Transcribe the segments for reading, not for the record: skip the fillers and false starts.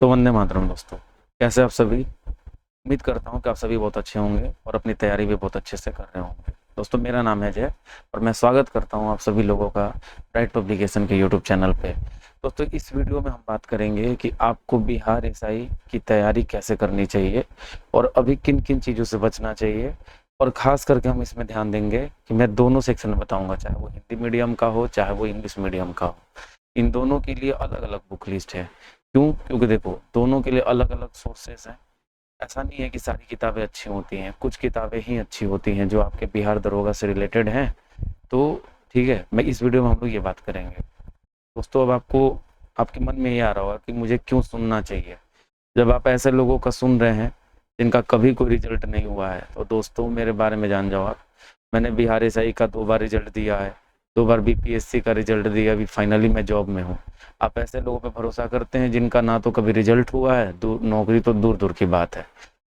तो वंदे मातरम दोस्तों। कैसे आप सभी? उम्मीद करता हूँ कि आप सभी बहुत अच्छे होंगे और अपनी तैयारी भी बहुत अच्छे से कर रहे होंगे। दोस्तों, मेरा नाम है जय और मैं स्वागत करता हूँ आप सभी लोगों का ब्राइट पब्लिकेशन के यूट्यूब चैनल पे। दोस्तों, इस वीडियो में हम बात करेंगे कि आपको बिहार एसआई की तैयारी कैसे करनी चाहिए और अभी किन किन चीज़ों से बचना चाहिए। और ख़ास करके हम इसमें ध्यान देंगे कि मैं दोनों सेक्शन बताऊँगा, चाहे वो हिंदी मीडियम का हो चाहे वो इंग्लिश मीडियम का हो। इन दोनों के लिए अलग अलग बुक लिस्ट है। क्यों? क्योंकि देखो, दोनों के लिए अलग अलग सोर्सेस हैं। ऐसा नहीं है कि सारी किताबें अच्छी होती हैं, कुछ किताबें ही अच्छी होती हैं जो आपके बिहार दरोगा से रिलेटेड हैं। तो ठीक है, मैं इस वीडियो में हम लोग ये बात करेंगे। दोस्तों, अब आपको आपके मन में ये आ रहा होगा कि मुझे क्यों सुनना चाहिए। जब आप ऐसे लोगों का सुन रहे हैं जिनका कभी कोई रिजल्ट नहीं हुआ है, तो दोस्तों मेरे बारे में जान जाओ आप। मैंने बिहार एसआई का 2 बार रिजल्ट दिया है, 2 बार बीपीएससी का रिजल्ट दिया, अभी फाइनली मैं जॉब में हूँ। आप ऐसे लोगों पे भरोसा करते हैं जिनका ना तो कभी रिजल्ट हुआ है, नौकरी तो दूर दूर की बात है।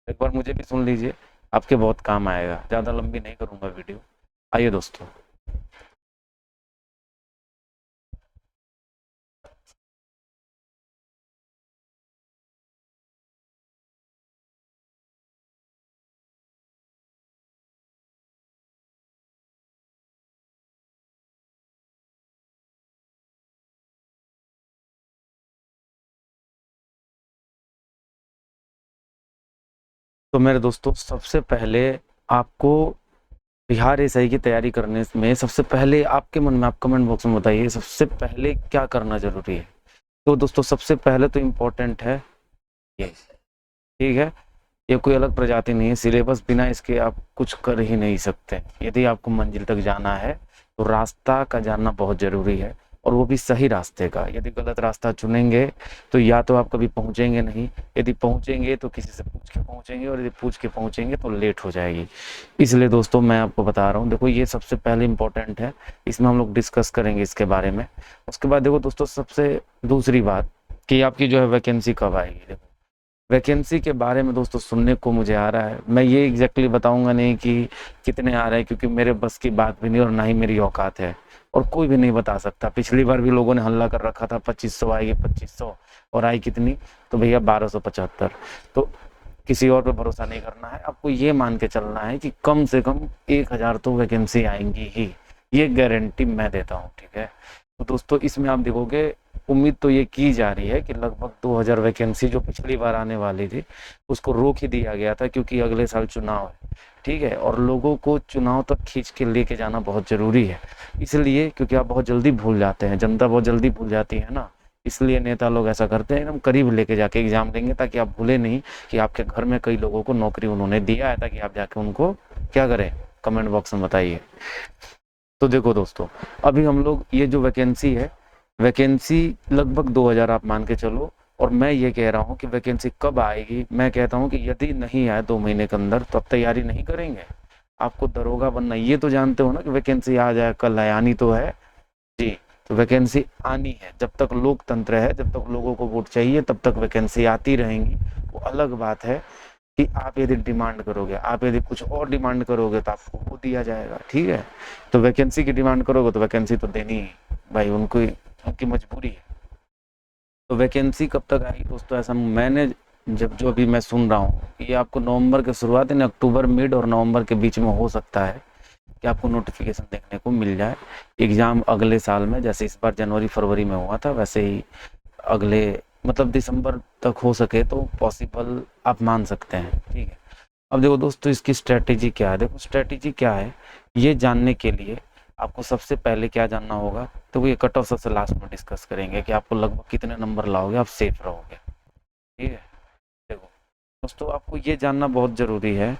एक बार मुझे भी सुन लीजिए, आपके बहुत काम आएगा। ज़्यादा लंबी नहीं करूँगा वीडियो। आइए दोस्तों। तो मेरे दोस्तों, सबसे पहले आपको बिहार एसआई की तैयारी करने में सबसे पहले आपके मन में, आप कमेंट बॉक्स में बताइए सबसे पहले क्या करना जरूरी है। तो दोस्तों, सबसे पहले तो इम्पोर्टेंट है ये, ठीक है। ये कोई अलग प्रजाति नहीं है, सिलेबस बिना इसके आप कुछ कर ही नहीं सकते। यदि आपको मंजिल तक जाना है तो रास्ता का जानना बहुत जरूरी है, और वो भी सही रास्ते का। यदि गलत रास्ता चुनेंगे तो या तो आप कभी पहुंचेंगे नहीं, यदि पहुंचेंगे तो किसी से पूछ के पहुंचेंगे, और यदि पूछ के पहुंचेंगे तो लेट हो जाएगी। इसलिए दोस्तों, मैं आपको बता रहा हूँ, देखो ये सबसे पहले इम्पोर्टेंट है। इसमें हम लोग डिस्कस करेंगे इसके बारे में। उसके बाद देखो दोस्तों, सबसे दूसरी बात कि आपकी जो है वैकेंसी कब आएगी। देखो, वैकेंसी के बारे में दोस्तों सुनने को मुझे आ रहा है, मैं ये एग्जैक्टली बताऊंगा नहीं कि कितने आ रहे हैं, क्योंकि मेरे बस की बात भी नहीं और ना ही मेरी औकात है, और कोई भी नहीं बता सकता। पिछली बार भी लोगों ने हल्ला कर रखा था 2500 आएगी, 2500, और आई कितनी? तो भैया 1275। तो किसी और पे भरोसा नहीं करना है, आपको ये मान के चलना है कि कम से कम 1000 तो वैकेंसी आएंगी ही। ये गारंटी मैं देता हूँ, ठीक है। तो दोस्तों, इसमें आप देखोगे, उम्मीद तो ये की जा रही है कि लगभग 2000 वैकेंसी जो पिछली बार आने वाली थी उसको रोक ही दिया गया था, क्योंकि अगले साल चुनाव है, ठीक है। और लोगों को चुनाव तक खींच के लेके जाना बहुत जरूरी है। इसलिए क्योंकि आप बहुत जल्दी भूल जाते हैं, जनता बहुत जल्दी भूल जाती है ना, इसलिए नेता लोग ऐसा करते हैं, एकदम करीब लेके जाके एग्जाम देंगे, ताकि आप भूले नहीं कि आपके घर में कई लोगों को नौकरी उन्होंने दिया है, ताकि आप जाके उनको क्या करें, कमेंट बॉक्स में बताइए। तो देखो दोस्तों, अभी हम लोग ये जो वैकेंसी है, वैकेंसी लगभग 2000 आप मान के चलो। और मैं ये कह रहा हूँ कि वैकेंसी कब आएगी, मैं कहता हूँ कि यदि नहीं आए 2 महीने के अंदर तो आप तैयारी नहीं करेंगे। आपको दरोगा बनना, ये तो जानते हो ना कि वैकेंसी आ जाए, कल है, आनी तो है जी। तो वैकेंसी आनी है, जब तक लोकतंत्र है, जब तक लोगों को वोट चाहिए, तब तक वैकेंसी आती रहेंगी। वो अलग बात है कि आप यदि डिमांड करोगे, आप यदि कुछ और डिमांड करोगे तो आपको वो दिया जाएगा, ठीक है। तो वैकेंसी की डिमांड करोगे तो वैकेंसी तो देनी ही भाई, उनको, उनकी मजबूरी है। तो वैकेंसी कब तक आएगी दोस्तों, ऐसा मैंने जब जो अभी मैं सुन रहा हूँ, ये आपको नवंबर के शुरुआत यानी अक्टूबर मिड और नवंबर के बीच में हो सकता है कि आपको नोटिफिकेशन देखने को मिल जाए। एग्जाम अगले साल में, जैसे इस बार जनवरी फरवरी में हुआ था, वैसे ही अगले, मतलब दिसंबर तक हो सके तो पॉसिबल आप मान सकते हैं, ठीक है। अब देखो दोस्तों, इसकी स्ट्रेटेजी क्या है। देखो स्ट्रेटेजी क्या है, ये जानने के लिए आपको सबसे पहले क्या जानना होगा। तो ये कट ऑफ सबसे लास्ट में डिस्कस करेंगे कि आपको लगभग कितने नंबर लाओगे, आप सेफ रहोगे, ठीक है। देखो दोस्तों, आपको ये जानना बहुत जरूरी है।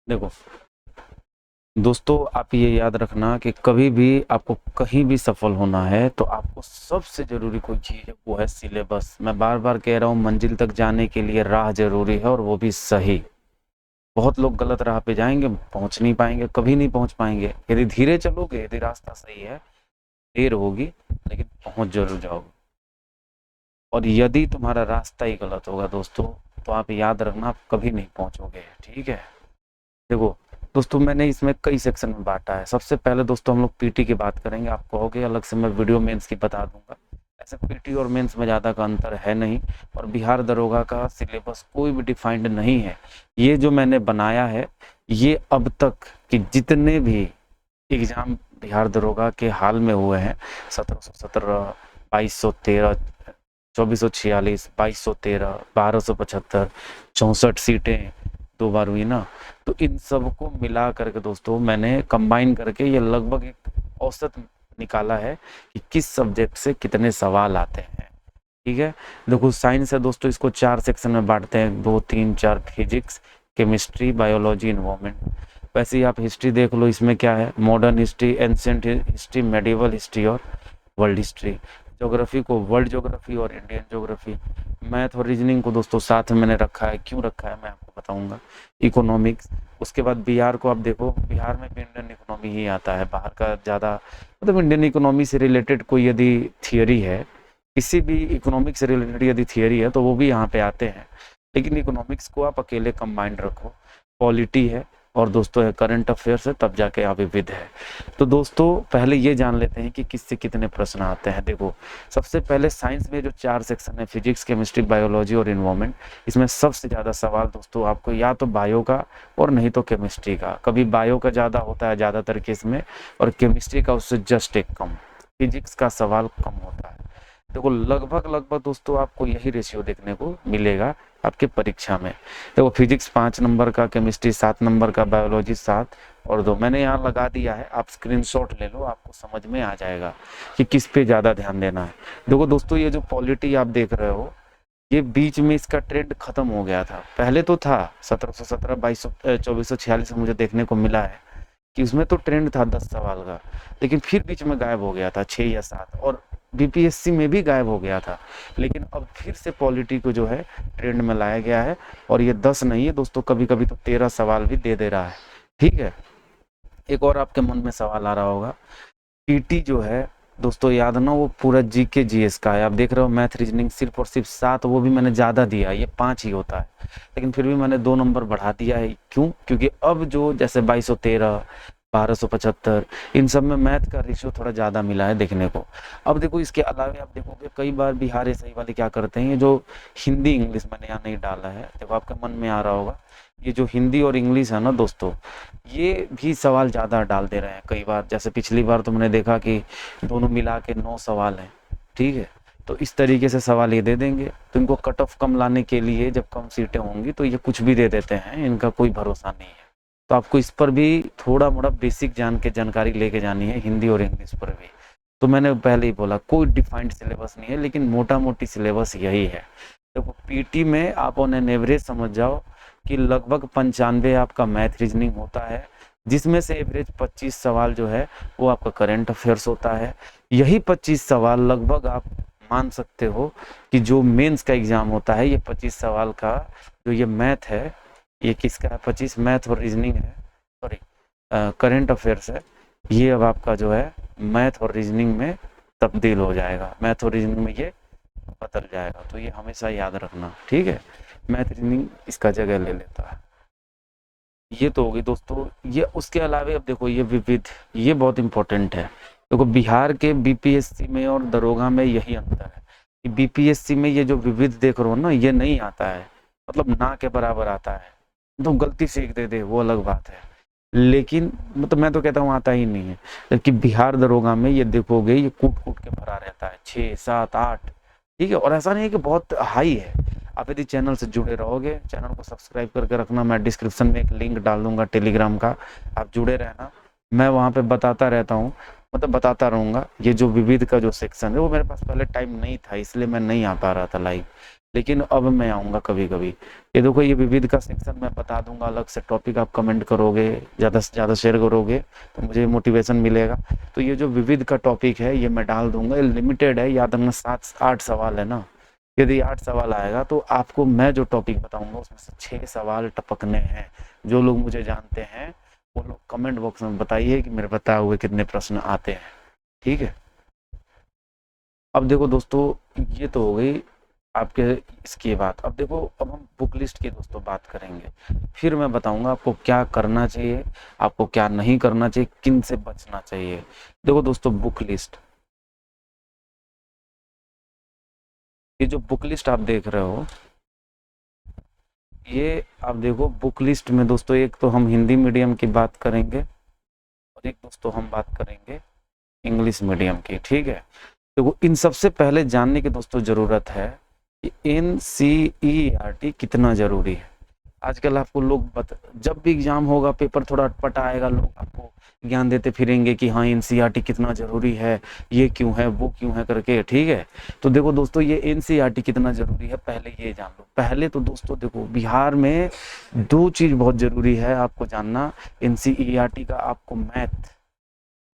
देखो दोस्तों, आप ये याद रखना कि कभी भी आपको कहीं भी सफल होना है तो आपको सबसे जरूरी कोई चीज है, वो है सिलेबस। मैं बार बार कह रहा हूँ, मंजिल तक जाने के लिए राह जरूरी है, और वो भी सही। बहुत लोग गलत राह पे जाएंगे, पहुंच नहीं पाएंगे, कभी नहीं पहुंच पाएंगे। यदि धीरे चलोगे, यदि रास्ता सही है, देर होगी लेकिन पहुंच जरूर जाओगे। और यदि तुम्हारा रास्ता ही गलत होगा दोस्तों, तो आप याद रखना, आप कभी नहीं पहुंचोगे, ठीक है। देखो, दोस्तों मैंने इसमें कई सेक्शन में बांटा है। सबसे पहले दोस्तों हम लोग पीटी की बात करेंगे, आप कहोगे अलग से मैं वीडियो मेंस की बता दूंगा। ऐसे पीटी और मेंस में ज़्यादा का अंतर है नहीं, और बिहार दरोगा का सिलेबस कोई भी डिफाइंड नहीं है। ये जो मैंने बनाया है, ये अब तक कि जितने भी एग्जाम बिहार दरोगा के हाल में हुए हैं, 1717, 2213, 2446, 2213, 1275, 64 सीटें 2 बार हुई ना, तो इन सबको मिला करके दोस्तों मैंने कंबाइन करके ये लगभग एक औसत निकाला है कि किस सब्जेक्ट से कितने सवाल आते हैं। ठीक है, देखो साइंस है दोस्तों, इसको 4 सेक्शन में बांटते हैं, 2, 3, 4, फिजिक्स, केमिस्ट्री, बायोलॉजी, इन्वायरमेंट। वैसे ही आप हिस्ट्री देख लो, इसमें क्या है, modern history, ancient history, medieval history और वर्ल्ड हिस्ट्री। ज्योग्राफी को वर्ल्ड ज्योग्राफी और इंडियन ज्योग्राफी। मैथ और रीजनिंग को दोस्तों साथ में मैंने रखा है, क्यों रखा है मैं आपको बताऊंगा। इकोनॉमिक्स, उसके बाद बिहार को आप देखो, बिहार में भी इंडियन इकोनॉमी ही आता है, बाहर का ज़्यादा मतलब इंडियन इकोनॉमी से रिलेटेड कोई यदि थियोरी है, किसी भी इकोनॉमिक्स से रिलेटेड यदि थियोरी है तो वो भी यहाँ पे आते हैं, लेकिन इकोनॉमिक्स को आप अकेले कंबाइंड रखो। पॉलिटी है और दोस्तों है करंट अफेयर्स है, तब जाके यहाँ विविध है। तो दोस्तों पहले ये जान लेते हैं कि किससे कितने प्रश्न आते हैं। देखो सबसे पहले साइंस में जो 4 सेक्शन है, फिजिक्स, केमिस्ट्री, बायोलॉजी और इन्वायरमेंट, इसमें सबसे ज़्यादा सवाल दोस्तों आपको या तो बायो का और नहीं तो केमिस्ट्री का। कभी बायो का ज़्यादा होता है ज़्यादातर केस में, और केमिस्ट्री का उससे जस्ट एक कम, फिजिक्स का सवाल कम होता है। देखो लगभग लगभग दोस्तों आपको यही रेशियो देखने को मिलेगा आपके परीक्षा में। देखो फिजिक्स 5 नंबर का, केमिस्ट्री 7 नंबर का, बायोलॉजी 7 और 2 मैंने यहाँ लगा दिया है, आप स्क्रीनशॉट ले लो, आपको समझ में आ जाएगा कि किस पे ज़्यादा ध्यान देना है। देखो दोस्तों ये जो पॉलिटी आप देख रहे हो, ये बीच में इसका ट्रेंड खत्म हो गया था। पहले तो था 1717, 2446 मुझे देखने को मिला है कि उसमें तो ट्रेंड था 10 सवाल का, लेकिन फिर बीच में गायब हो गया था 6 या 7, और बीपीएससी में भी गायब हो गया था। लेकिन अब फिर से पॉलिटी को जो है ट्रेंड में लाया गया है, और ये 10 नहीं है दोस्तों, कभी कभी तो 13 सवाल भी दे रहा है। ठीक है, एक और आपके मन में सवाल आ रहा होगा, पीटी जो है दोस्तों याद ना, वो पूरा जीके जीएस का है। आप देख रहे हो मैथ रीजनिंग सिर्फ और सिर्फ 7, वो भी मैंने ज़्यादा दिया है, ये 5 ही होता है, लेकिन फिर भी मैंने 2 नंबर बढ़ा दिया है। क्यों? क्योंकि अब जो जैसे 2213, 1275, इन सब में मैथ का रेशियो थोड़ा ज़्यादा मिला है देखने को। अब देखो इसके अलावा आप देखोगे कई बार बिहार ऐसे वाले क्या करते हैं, ये जो हिंदी इंग्लिश मैंने यहाँ नहीं डाला है, देखो आपके मन में आ रहा होगा, ये जो हिंदी और इंग्लिश है ना दोस्तों, ये भी सवाल ज़्यादा डाल दे रहे हैं कई बार। जैसे पिछली बार तो मैंने देखा कि दोनों मिला के 9 सवाल हैं। ठीक है, तो इस तरीके से सवाल ये दे देंगे, तो इनको कट ऑफ कम लाने के लिए जब कम सीटें होंगी तो ये कुछ भी दे देते हैं, इनका कोई भरोसा नहीं है। तो आपको इस पर भी थोड़ा मोड़ा बेसिक जानकारी लेके जानी है, हिंदी और इंग्लिश पर भी। तो मैंने पहले ही बोला कोई डिफाइंड सिलेबस नहीं है, लेकिन मोटा मोटी सिलेबस यही है। देखो पीटी में आप ऑन एन एवरेज समझ जाओ कि लगभग 95 आपका मैथ रीजनिंग होता है, जिसमें से एवरेज 25 सवाल जो है वो आपका करंट अफेयर्स होता है। यही 25 सवाल लगभग आप मान सकते हो कि जो मेंस का एग्जाम होता है, ये 25 सवाल का जो ये मैथ है, ये किसका है, 25 मैथ और रीजनिंग है, सॉरी करंट अफेयर्स है, ये अब आपका जो है मैथ और रीजनिंग में तब्दील हो जाएगा, मैथ और रीजनिंग में ये बदल जाएगा। तो ये हमेशा याद रखना, ठीक है, मैथ रीजनिंग इसका जगह ले लेता है। ये तो होगी दोस्तों। ये उसके अलावा अब देखो ये विविध, ये बहुत इंपॉर्टेंट है। देखो बिहार के बीपीएससी में और दरोगा में यही अंतर है कि बीपीएससी में ये जो विविध देख रहे हो ना, ये नहीं आता है, मतलब ना के बराबर आता है, तो गलती से एक दे दे वो अलग बात है, लेकिन मतलब मैं तो कहता हूँ आता ही नहीं है। जबकि बिहार दरोगा में ये देखोगे, ये कूट कूट के भरा रहता है, 6, 7, 8। ठीक है, और ऐसा नहीं है कि बहुत हाई है। आप यदि चैनल से जुड़े रहोगे, चैनल को सब्सक्राइब करके रखना, मैं डिस्क्रिप्शन में एक लिंक डाल दूंगा टेलीग्राम का, आप जुड़े रहना, मैं वहाँ पे बताता रहता हूँ, मतलब बताता रहूँगा। ये जो विविध का जो सेक्शन है वो मेरे पास पहले टाइम नहीं था, इसलिए मैं नहीं आ पा रहा था लाइव, लेकिन अब मैं आऊँगा कभी कभी। ये देखो ये विविध का सेक्शन मैं बता दूंगा अलग से, टॉपिक आप कमेंट करोगे, ज़्यादा से ज़्यादा शेयर करोगे तो मुझे मोटिवेशन मिलेगा। तो ये जो विविध का टॉपिक है ये मैं डाल दूंगा, ये लिमिटेड है, याद रखना 7-8 सवाल है ना। यदि 8 सवाल आएगा तो आपको मैं जो टॉपिक बताऊंगा उसमें से 6 सवाल टपकने हैं। जो लोग मुझे जानते हैं वो लोग कमेंट बॉक्स में बताइए कि मेरे बताए हुए कितने प्रश्न आते हैं। ठीक है, अब देखो दोस्तों ये तो हो गई आपके इसकी बात। अब देखो, अब हम बुक लिस्ट की दोस्तों बात करेंगे, फिर मैं बताऊंगा आपको क्या करना चाहिए, आपको क्या नहीं करना चाहिए, किन से बचना चाहिए। देखो दोस्तों, बुक लिस्ट, ये जो बुक लिस्ट आप देख रहे हो, ये आप देखो बुक लिस्ट में दोस्तों, एक तो हम हिंदी मीडियम की बात करेंगे और एक दोस्तों हम बात करेंगे इंग्लिश मीडियम की। ठीक है, देखो इन सबसे पहले जानने की दोस्तों जरूरत है कि NCERT कितना जरूरी है। आजकल आपको लोग जब भी एग्जाम होगा, पेपर थोड़ा अटपटा आएगा, लोग आपको ज्ञान देते फिरेंगे कि हाँ NCERT कितना जरूरी है, ये क्यों है, वो क्यों है करके। ठीक है, तो देखो दोस्तों, ये NCERT कितना जरूरी है पहले ये जान लो। पहले तो दोस्तों देखो, बिहार में दो चीज बहुत जरूरी है आपको जानना, NCERT का आपको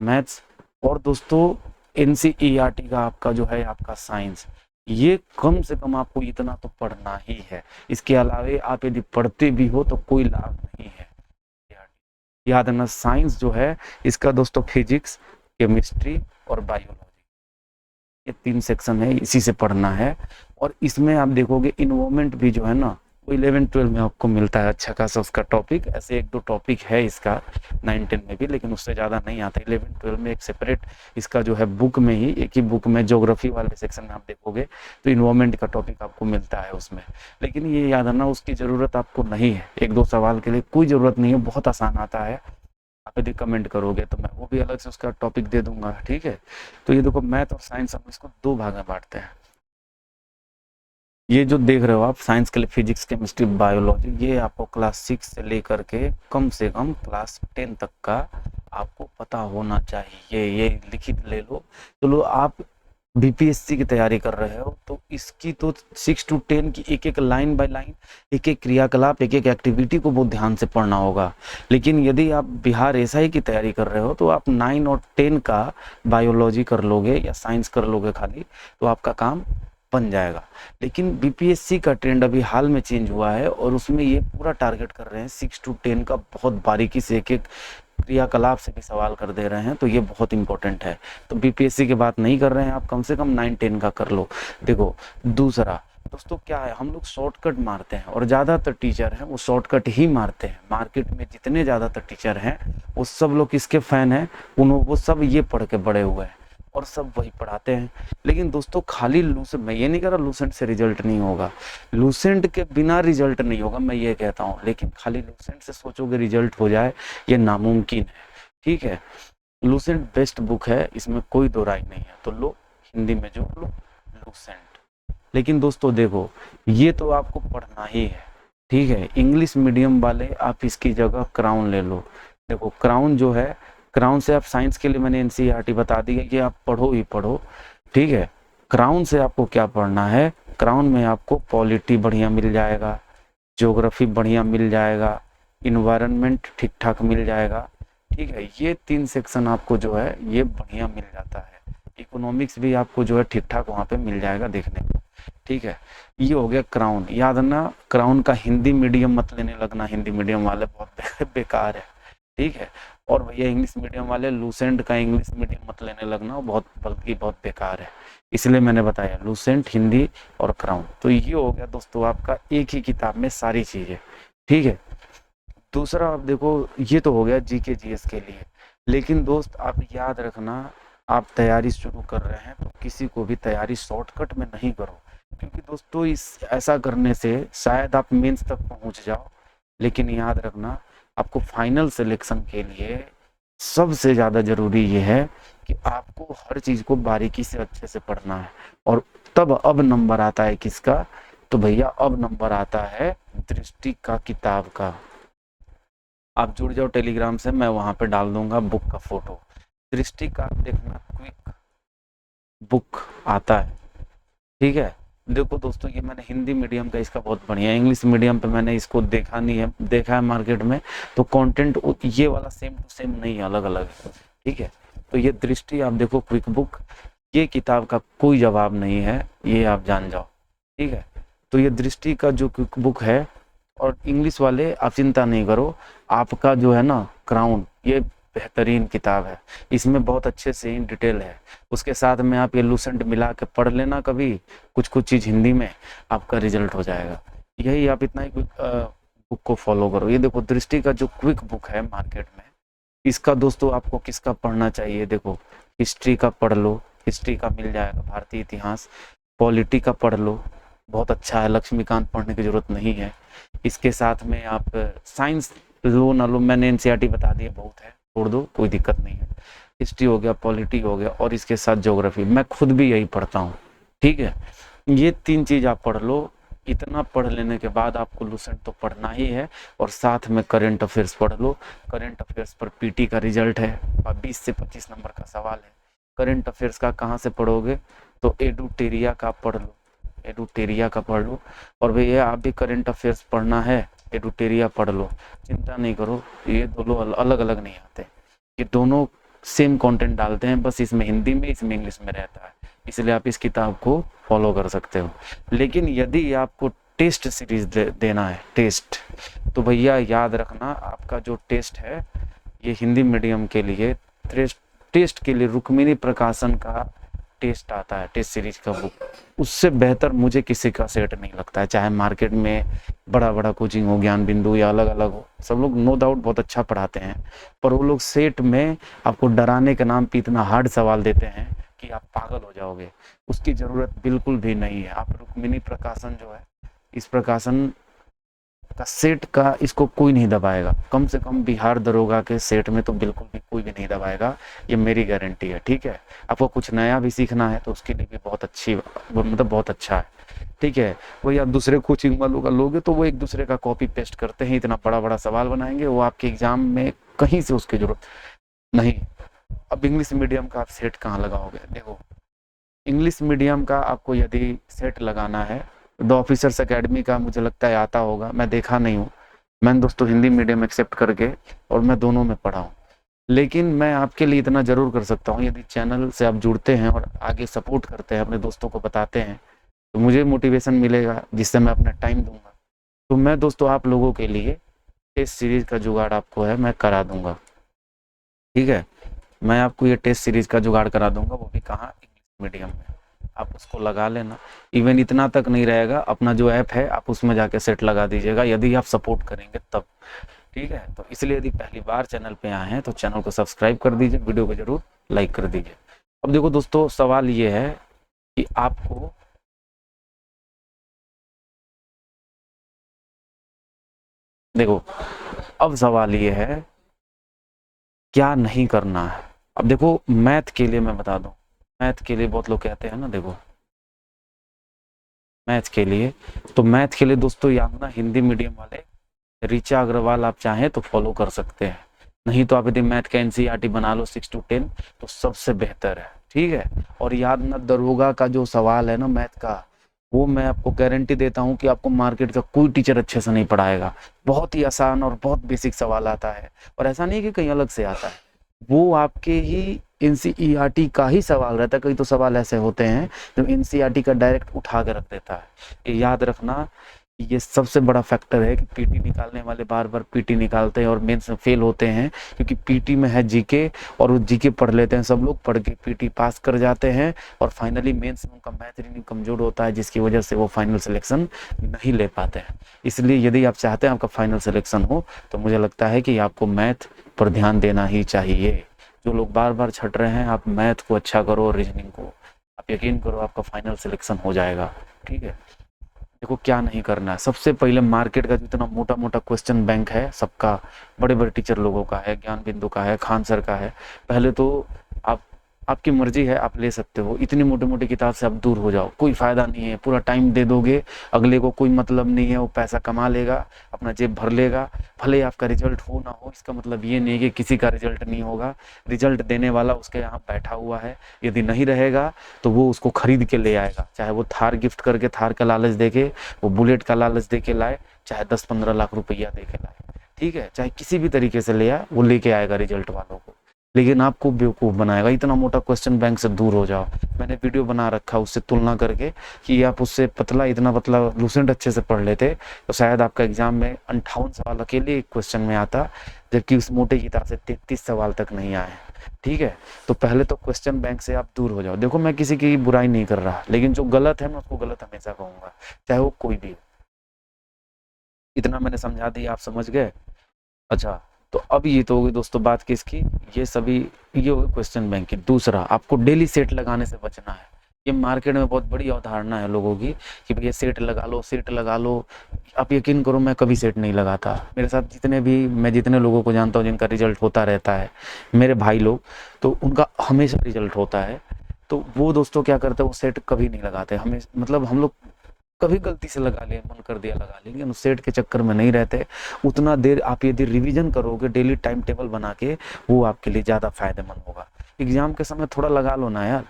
मैथ्स, और दोस्तों NCERT का आपका जो है आपका साइंस। ये कम से कम आपको इतना तो पढ़ना ही है। इसके अलावे आप यदि पढ़ते भी हो तो कोई लाभ नहीं है। याद रखना, साइंस जो है इसका दोस्तों फिजिक्स, केमिस्ट्री और बायोलॉजी, ये 3 सेक्शन है, इसी से पढ़ना है। और इसमें आप देखोगे इन्वायरमेंट भी जो है ना, वो 11-12 में आपको मिलता है अच्छा खासा उसका टॉपिक। ऐसे 1-2 टॉपिक है इसका 9-10 में भी, लेकिन उससे ज़्यादा नहीं आता। 11-12 में एक सेपरेट इसका जो है बुक में ही, एक ही बुक में ज्योग्राफी वाले सेक्शन में आप देखोगे तो इन्वायरमेंट का टॉपिक आपको मिलता है उसमें। लेकिन ये याद रखना, उसकी ज़रूरत आपको नहीं है, 1-2 सवाल के लिए कोई ज़रूरत नहीं है, बहुत आसान आता है। आप यदि कमेंट करोगे तो मैं वो भी अलग से उसका टॉपिक दे दूंगा। ठीक है, तो ये देखो, मैथ और साइंस हम इसको 2 भाग में बांटते हैं। ये जो देख रहे हो आप, साइंस के लिए फिजिक्स, केमिस्ट्री, बायोलॉजी, ये आपको क्लास 6 से लेकर के कम से कम क्लास 10 तक का आपको पता होना चाहिए। ये लिखित ले लो। चलो आप BPSC की तैयारी कर रहे हो तो इसकी तो 6 to 10 की एक एक लाइन बाय लाइन, एक एक क्रियाकलाप, एक एक एक्टिविटी को बहुत ध्यान से पढ़ना होगा। लेकिन यदि आप बिहार SI की तैयारी कर रहे हो तो आप 9 और 10 का बायोलॉजी कर लोगे या साइंस कर लोगे खाली, तो आपका काम बन जाएगा। लेकिन BPSC का ट्रेंड अभी हाल में चेंज हुआ है और उसमें ये पूरा टारगेट कर रहे हैं 6 to 10 का, बहुत बारीकी से एक एक क्रियाकलाप से भी सवाल कर दे रहे हैं, तो ये बहुत इंपॉर्टेंट है। तो BPSC की बात नहीं कर रहे हैं आप, कम से कम 9-10 का कर लो। देखो दूसरा दोस्तों क्या है, हम लोग शॉर्टकट मारते हैं और ज़्यादातर टीचर हैं वो शॉर्टकट ही मारते हैं। मार्केट में जितने ज़्यादातर टीचर हैं वो सब लोग किसके फ़ैन हैं, वो सब ये पढ़ के बड़े हुए हैं और सब वही पढ़ाते हैं। लेकिन दोस्तों खाली लूसेंट, मैं ये नहीं कह रहा लूसेंट से रिजल्ट नहीं होगा, लूसेंट के बिना रिजल्ट नहीं होगा, मैं ये कहता हूँ। लेकिन खाली लूसेंट से सोचोगे रिजल्ट हो जाए, ये नामुमकिन है। ठीक है, लूसेंट बेस्ट बुक है, इसमें कोई दो राय नहीं है। तो लो हिंदी में जो लो लूसेंट। लेकिन दोस्तों देखो, ये तो आपको पढ़ना ही है। ठीक है, इंग्लिश मीडियम वाले आप इसकी जगह क्राउन ले लो। देखो क्राउन जो है, क्राउन से आप साइंस के लिए मैंने NCERT बता दी है कि आप पढ़ो ही पढ़ो। ठीक है, क्राउन से आपको क्या पढ़ना है, क्राउन में आपको पॉलिटी बढ़िया मिल जाएगा, ज्योग्राफी बढ़िया मिल जाएगा, इन्वायरमेंट ठीक ठाक मिल जाएगा। ठीक है, ये 3 सेक्शन आपको जो है ये बढ़िया मिल जाता है। इकोनॉमिक्स भी आपको जो है ठीक ठाक वहाँ पे मिल जाएगा देखने को। ठीक है, ये हो गया क्राउन। याद रखना, क्राउन का हिंदी मीडियम मत लेने लगना, हिंदी मीडियम वाले बहुत बेकार है। ठीक है, और भैया इंग्लिश मीडियम वाले लूसेंट का इंग्लिश मीडियम मत लेने लगना, बहुत बल्कि बहुत बेकार है। इसलिए मैंने बताया लूसेंट, हिंदी और क्राउन। तो ये हो गया दोस्तों आपका एक ही किताब में सारी चीजें। ठीक है, दूसरा आप देखो, ये तो हो गया GK GS के लिए। लेकिन दोस्त आप याद रखना, आप तैयारी शुरू कर रहे हैं तो किसी को भी तैयारी शॉर्टकट में नहीं करो, क्योंकि दोस्तों इस ऐसा करने से शायद आप मेंस तक पहुंच जाओ, लेकिन याद रखना आपको फाइनल सिलेक्शन के लिए सबसे ज़्यादा ज़रूरी ये है कि आपको हर चीज़ को बारीकी से अच्छे से पढ़ना है। और तब अब नंबर आता है किसका, तो भैया अब नंबर आता है दृष्टि का किताब का। आप जुड़ जाओ टेलीग्राम से, मैं वहाँ पे डाल दूंगा बुक का फोटो। दृष्टि का देखना, क्विक बुक आता है। ठीक है, देखो दोस्तों, ये मैंने हिंदी मीडियम का इसका बहुत बढ़िया, इंग्लिश मीडियम पे मैंने इसको देखा नहीं है, देखा है मार्केट में, तो कंटेंट ये वाला सेम टू सेम नहीं है, अलग अलग है। ठीक है, तो ये दृष्टि आप देखो क्विक बुक, ये किताब का कोई जवाब नहीं है, ये आप जान जाओ। ठीक है, तो ये दृष्टि का जो क्विक बुक है, और इंग्लिश वाले आप चिंता नहीं करो, आपका जो है ना क्राउन, ये बेहतरीन किताब है, इसमें बहुत अच्छे से इन डिटेल है। उसके साथ में आप ये लूसेंट मिला के पढ़ लेना कभी, कुछ कुछ चीज़ हिंदी में, आपका रिजल्ट हो जाएगा। यही आप इतना ही बुक को फॉलो करो। ये देखो दृष्टि का जो क्विक बुक है मार्केट में, इसका दोस्तों आपको किसका पढ़ना चाहिए, देखो हिस्ट्री का पढ़ लो, हिस्ट्री का मिल जाएगा, भारतीय इतिहास। पॉलिटी का पढ़ लो, बहुत अच्छा है, लक्ष्मीकांत पढ़ने की जरूरत नहीं है। इसके साथ में आप साइंस लो ना लो, मैंने एनसीईआरटी बता दिया, बहुत है, छोड़ दो, कोई दिक्कत नहीं है। हिस्ट्री हो गया, पॉलिटी हो गया, और इसके साथ ज्योग्राफी, मैं खुद भी यही पढ़ता हूँ, ठीक है। ये 3 चीज़ आप पढ़ लो। इतना पढ़ लेने के बाद आपको लूसेंट तो पढ़ना ही है, और साथ में करंट अफेयर्स पढ़ लो। करंट अफेयर्स पर पीटी का रिजल्ट है, 20 से 25 नंबर का सवाल है। करंट अफेयर्स का कहाँ से पढ़ोगे, तो एडुटेरिया का पढ़ लो, एडुटेरिया का पढ़ लो। और भैया आप भी करंट अफेयर्स पढ़ना है, एडुटेरिया पढ़ लो, चिंता नहीं करो, ये दोनों अलग अलग नहीं आते, ये दोनों सेम कंटेंट डालते हैं, बस इसमें हिंदी में, इसमें इंग्लिश में रहता है, इसलिए आप इस किताब को फॉलो कर सकते हो। लेकिन यदि आपको टेस्ट सीरीज देना है, टेस्ट, तो भैया याद रखना, आपका जो टेस्ट है ये हिंदी मीडियम के लिए, टेस्ट के लिए रुक्मिणी प्रकाशन का टेस्ट आता है, टेस्ट सीरीज का बुक, उससे बेहतर मुझे किसी का सेट नहीं लगता है। चाहे मार्केट में बड़ा बड़ा कोचिंग हो, ज्ञान बिंदु या अलग अलग हो, सब लोग नो डाउट बहुत अच्छा पढ़ाते हैं, पर वो लोग सेट में आपको डराने के नाम पे इतना हार्ड सवाल देते हैं कि आप पागल हो जाओगे। उसकी ज़रूरत बिल्कुल भी नहीं है। आप रुक्मिणी प्रकाशन जो है, इस प्रकाशन का सेट का इसको कोई नहीं दबाएगा, कम से कम बिहार दरोगा के सेट में तो बिल्कुल भी कोई भी नहीं दबाएगा, ये मेरी गारंटी है, ठीक है। आपको कुछ नया भी सीखना है तो उसके लिए भी बहुत अच्छी, मतलब बहुत अच्छा है, ठीक है। वही आप दूसरे कोचिंग वालों का लोगे तो वो एक दूसरे का कॉपी पेस्ट करते हैं, इतना बड़ा बड़ा सवाल बनाएंगे, वो आपके एग्जाम में कहीं से उसकी जरूरत नहीं। अब इंग्लिश मीडियम का आप सेट कहाँ लगाओगे, देखो इंग्लिश मीडियम का आपको यदि सेट लगाना है, द ऑफिसर्स एकेडमी का मुझे लगता है आता होगा, मैं देखा नहीं हूँ, मैंने दोस्तों हिंदी मीडियम एक्सेप्ट करके और मैं दोनों में पढ़ा हूँ। लेकिन मैं आपके लिए इतना ज़रूर कर सकता हूँ, यदि चैनल से आप जुड़ते हैं और आगे सपोर्ट करते हैं, अपने दोस्तों को बताते हैं, तो मुझे मोटिवेशन मिलेगा, जिससे मैं अपना टाइम दूंगा। तो मैं दोस्तों आप लोगों के लिए टेस्ट सीरीज का जुगाड़ आपको है, मैं करा दूंगा, ठीक है। मैं आपको ये टेस्ट सीरीज का जुगाड़ करा दूंगा, वो भी कहाँ, इंग्लिश मीडियम में, आप उसको लगा लेना। इवन इतना तक नहीं रहेगा, अपना जो ऐप है आप उसमें जाके सेट लगा दीजिएगा, यदि आप सपोर्ट करेंगे तब, ठीक है। तो इसलिए यदि पहली बार चैनल पे आए हैं तो चैनल को सब्सक्राइब कर दीजिए, वीडियो को जरूर लाइक कर दीजिए। अब देखो दोस्तों, सवाल ये है कि आपको देखो, अब सवाल ये है क्या नहीं करना है। अब देखो मैथ के लिए मैं बता दूं, मैथ के लिए बहुत लोग कहते हैं ना, देखो मैथ के लिए, तो मैथ के लिए दोस्तों याद ना, हिंदी मीडियम वाले ऋचा अग्रवाल आप चाहें तो फॉलो कर सकते हैं, नहीं तो आप यदि मैथ का एनसीईआरटी बना लो 6 to 10 तो सबसे बेहतर है, ठीक है। और याद ना, दरोगा का जो सवाल है ना मैथ का, वो मैं आपको गारंटी देता हूँ कि आपको मार्केट का कोई टीचर अच्छे से नहीं पढ़ाएगा, बहुत ही आसान और बहुत बेसिक सवाल आता है, और ऐसा नहीं कि कहीं अलग से आता है, वो आपके ही एनसीईआरटी का ही सवाल रहता है। कई तो सवाल ऐसे होते हैं जो एनसीईआरटी का डायरेक्ट उठा के रख देता है, ये याद रखना। ये सबसे बड़ा फैक्टर है कि पीटी निकालने वाले बार बार पीटी निकालते हैं और मेंस में फेल होते हैं, क्योंकि पीटी में है जीके, और वो जीके पढ़ लेते हैं सब लोग, पढ़ के पीटी पास कर जाते हैं, और फाइनली मेंस में उनका मैथ रीजनिंग कमजोर होता है, जिसकी वजह से वो फाइनल सिलेक्शन नहीं ले पाते हैं। इसलिए यदि आप चाहते हैं आपका फाइनल सिलेक्शन हो, तो मुझे लगता है कि आपको मैथ पर ध्यान देना ही चाहिए। जो लोग बार बार छट रहे हैं, आप मैथ को अच्छा करो और रीजनिंग को, आप यकीन करो आपका फाइनल सिलेक्शन हो जाएगा, ठीक है। देखो क्या नहीं करना है, सबसे पहले मार्केट का जितना मोटा मोटा क्वेश्चन बैंक है सबका, बड़े बड़े टीचर लोगों का है, ज्ञान बिंदु का है, खान सर का है, पहले तो आप, आपकी मर्जी है, आप ले सकते हो, इतनी मोटी मोटी किताब से आप दूर हो जाओ, कोई फायदा नहीं है, पूरा टाइम दे दोगे, अगले को कोई मतलब नहीं है, वो पैसा कमा लेगा, अपना जेब भर लेगा, भले आपका रिजल्ट हो ना हो, इसका मतलब ये नहीं कि किसी का रिजल्ट नहीं होगा, रिजल्ट देने वाला उसके यहाँ बैठा हुआ है, यदि नहीं रहेगा तो वो उसको खरीद के ले आएगा, चाहे वो थार गिफ्ट करके, थार का लालच देके, वो बुलेट का लालच देके लाए, चाहे 10-15 लाख रुपया दे के लाए, ठीक है, चाहे किसी भी तरीके से ले आए, वो लेके आएगा रिजल्ट वालों को। लेकिन आपको बेवकूफ़ बनाएगा। इतना मोटा क्वेश्चन बैंक से दूर हो जाओ। मैंने वीडियो बना रखा उससे तुलना करके कि आप उससे पतला, इतना पतला लूसेंट अच्छे से पढ़ लेते तो शायद आपका एग्जाम में 58 सवाल अकेले एक क्वेश्चन में आता, जबकि उस मोटे किताब से 33 सवाल तक नहीं आए। ठीक है, तो पहले तो क्वेश्चन बैंक से आप दूर हो जाओ। देखो मैं किसी की बुराई नहीं कर रहा, लेकिन जो गलत है मैं उसको गलत हमेशा कहूँगा, चाहे वो कोई भी हो। इतना मैंने समझा दिया, आप समझ गए। अच्छा, तो अब ये तो हो गई दोस्तों बात किसकी, ये सभी, ये हो गई क्वेश्चन बैंक की। दूसरा, आपको डेली सेट लगाने से बचना है। ये मार्केट में बहुत बड़ी अवधारणा है लोगों की कि भैया सेट लगा लो, सेट लगा लो। आप यकीन करो मैं कभी सेट नहीं लगाता। मेरे साथ मैं जितने लोगों को जानता हूँ जिनका रिजल्ट होता रहता है, मेरे भाई लोग, तो उनका हमेशा रिजल्ट होता है। तो वो दोस्तों क्या करते हैं, वो सेट कभी नहीं लगाते। हमें मतलब हम लोग कभी गलती से लगा लिए, मन कर दिया लगा लेंगे, उस सेट के चक्कर में नहीं रहते। उतना देर आप यदि रिवीजन करोगे डेली टाइम टेबल बना के, वो आपके लिए ज़्यादा फायदेमंद होगा। एग्जाम के समय थोड़ा लगा लो ना यार।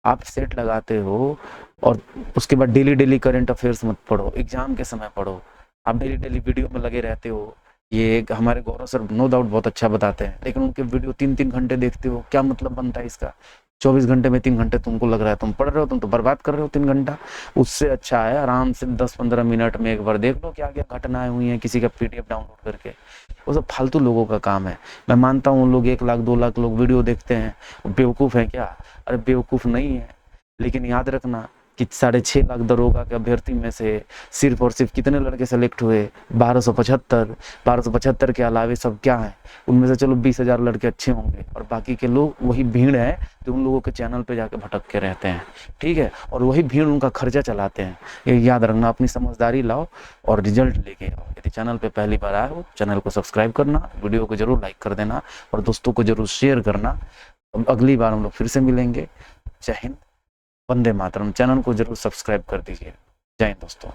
आप सेट लगाते हो और उसके बाद डेली डेली करंट अफेयर्स मत पढ़ो, एग्जाम के समय पढ़ो। आप डेली डेली वीडियो में लगे रहते हो। ये हमारे गौरव सर नो डाउट बहुत अच्छा बताते हैं, लेकिन उनके वीडियो 3-3 घंटे देखते हो, क्या मतलब बनता है इसका। 24 घंटे में 3 घंटे तुमको लग रहा है तुम पढ़ रहे हो, तुम तो बर्बाद कर रहे हो 3 घंटा। उससे अच्छा है आराम से 10-15 मिनट में एक बार देख लो क्या क्या घटनाएं हुई हैं, किसी का पीडीएफ डाउनलोड करके। वो सब फालतू लोगों का काम है। मैं मानता हूँ उन लोग 1 लाख 2 लाख लोग वीडियो देखते हैं, बेवकूफ़ है क्या? अरे बेवकूफ़ नहीं है, लेकिन याद रखना कि 6.5 लाख दरोगा के अभ्यर्थी में से सिर्फ और सिर्फ कितने लड़के सेलेक्ट हुए? 1275। 1275 के अलावे सब क्या है, उनमें से चलो 20,000 लड़के अच्छे होंगे, और बाकी के लोग वही भीड़ है जो उन लोगों के चैनल पे जाके भटक के रहते हैं। ठीक है, और वही भीड़ उनका खर्चा चलाते हैं। ये याद रखना, अपनी समझदारी लाओ और रिजल्ट लेके आओ। यदि चैनल पे पहली बार आए हो, चैनल को सब्सक्राइब करना, वीडियो को जरूर लाइक कर देना और दोस्तों को जरूर शेयर करना। अगली बार हम लोग फिर से मिलेंगे। जय हिंद, वंदे मातरम। चैनल को जरूर सब्सक्राइब कर दीजिए। जय हिंद दोस्तों।